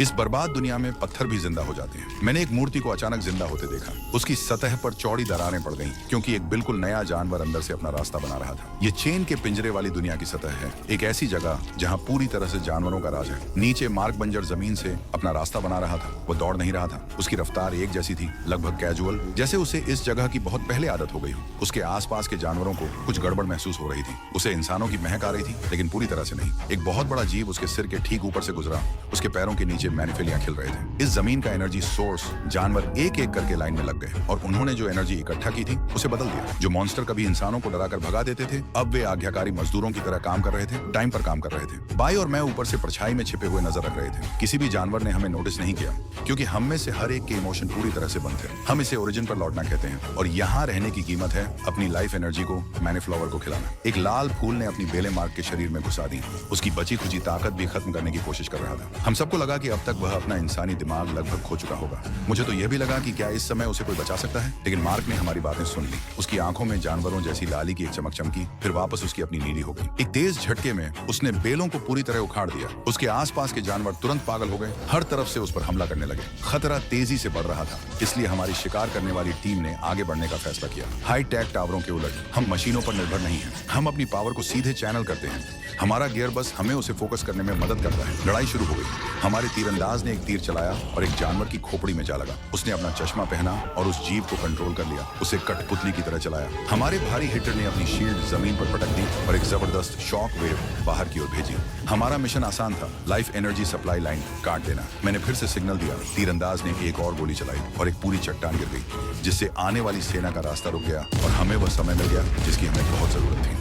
इस बर्बाद दुनिया में पत्थर भी जिंदा हो जाते हैं। मैंने एक मूर्ति को अचानक जिंदा होते देखा। उसकी सतह पर चौड़ी दरारें पड़ गईं, क्योंकि एक बिल्कुल नया जानवर अंदर से अपना रास्ता बना रहा था। ये चेन के पिंजरे वाली दुनिया की सतह है, एक ऐसी जगह जहाँ पूरी तरह से जानवरों का राज है। नीचे मार्क बंजर जमीन से अपना रास्ता बना रहा था। वो दौड़ नहीं रहा था। उसकी रफ्तार एक जैसी थी, लगभग कैजुअल, जैसे उसे इस जगह की बहुत पहले आदत हो गई हो। उसके आसपास के जानवरों को कुछ गड़बड़ महसूस हो रही थी। उसे इंसानों की महक आ रही थी, लेकिन पूरी तरह से नहीं। एक बहुत बड़ा जीव उसके सिर के ठीक ऊपर से गुजरा। उसके पैरों के नीचे मैनिफेलियां खिल रहे थे। इस जमीन का एनर्जी सोर्स जानवर एक एक करके लाइन में लग गए और उन्होंने जो एनर्जी इकट्ठा की थी उसे बदल दिया। जो मॉन्स्टर कभी इंसानों को डराकर भगा देते थे, अब वे आज्ञाकारी मजदूरों की तरह काम कर रहे थे, टाइम पर काम कर रहे थे। बाई और मैं ऊपर से परछाई में छिपे हुए नजर रख रहे थे। किसी भी जानवर ने हमें नोटिस नहीं किया, क्योंकि हम में से हर एक के इमोशन पूरी तरह से बंद थे। हम इसे ओरिजिन पर लौटना कहते हैं, और यहाँ रहने की कीमत है अपनी लाइफ एनर्जी को मैनीफ्लावर को खिलाना। एक लाल फूल ने अपनी बेलें मार्क के शरीर में घुसा दी। उसकी बची खुची ताकत भी खत्म करने की कोशिश कर रहा था। हम सबको लगा कि अब तक वह अपना इंसानी दिमाग लगभग खो चुका होगा। मुझे तो यह भी लगा कि क्या इस समय उसे कोई बचा सकता है, लेकिन मार्क ने हमारी बातें सुन ली। उसकी आंखों में जानवरों जैसी लाली की एक चमक चमकी, फिर वापस उसकी अपनी नीली हो गई। एक तेज झटके में उसने बेलों को पूरी तरह उखाड़ दिया। उसके आसपास के जानवर तुरंत पागल हो गए, हर तरफ से उस पर हमला करने लगे। खतरा तेजी से बढ़ रहा था, इसलिए हमारी शिकार करने वाली टीम ने आगे बढ़ने का फैसला किया। हाई टेक टावरों के उलट हम मशीनों पर निर्भर नहीं हैं। हम अपनी पावर को सीधे चैनल करते हैं। हमारा गियर बस हमें उसे फोकस करने में मदद करता है। लड़ाई शुरू हो गई। हमारे तीरंदाज ने एक तीर चलाया और एक जानवर की खोपड़ी में जा लगा। उसने अपना चश्मा पहना और उस जीव को कंट्रोल कर लिया। उसे कठपुतली की तरह चलाया। हमारे भारी हिटर ने अपनी शील्ड जमीन पर पटक दी और एक जबरदस्त शॉक वेव बाहर की ओर भेजी। हमारा मिशन आसान था, लाइफ एनर्जी सप्लाई लाइन काट देना। मैंने फिर से सिग्नल दिया। तीरंदाज ने एक और गोली चलाई और एक पूरी चट्टान गिर गई, जिससे आने वाली सेना का रास्ता रुक गया और हमें वह समय मिल गया जिसकी हमें बहुत जरूरत थी।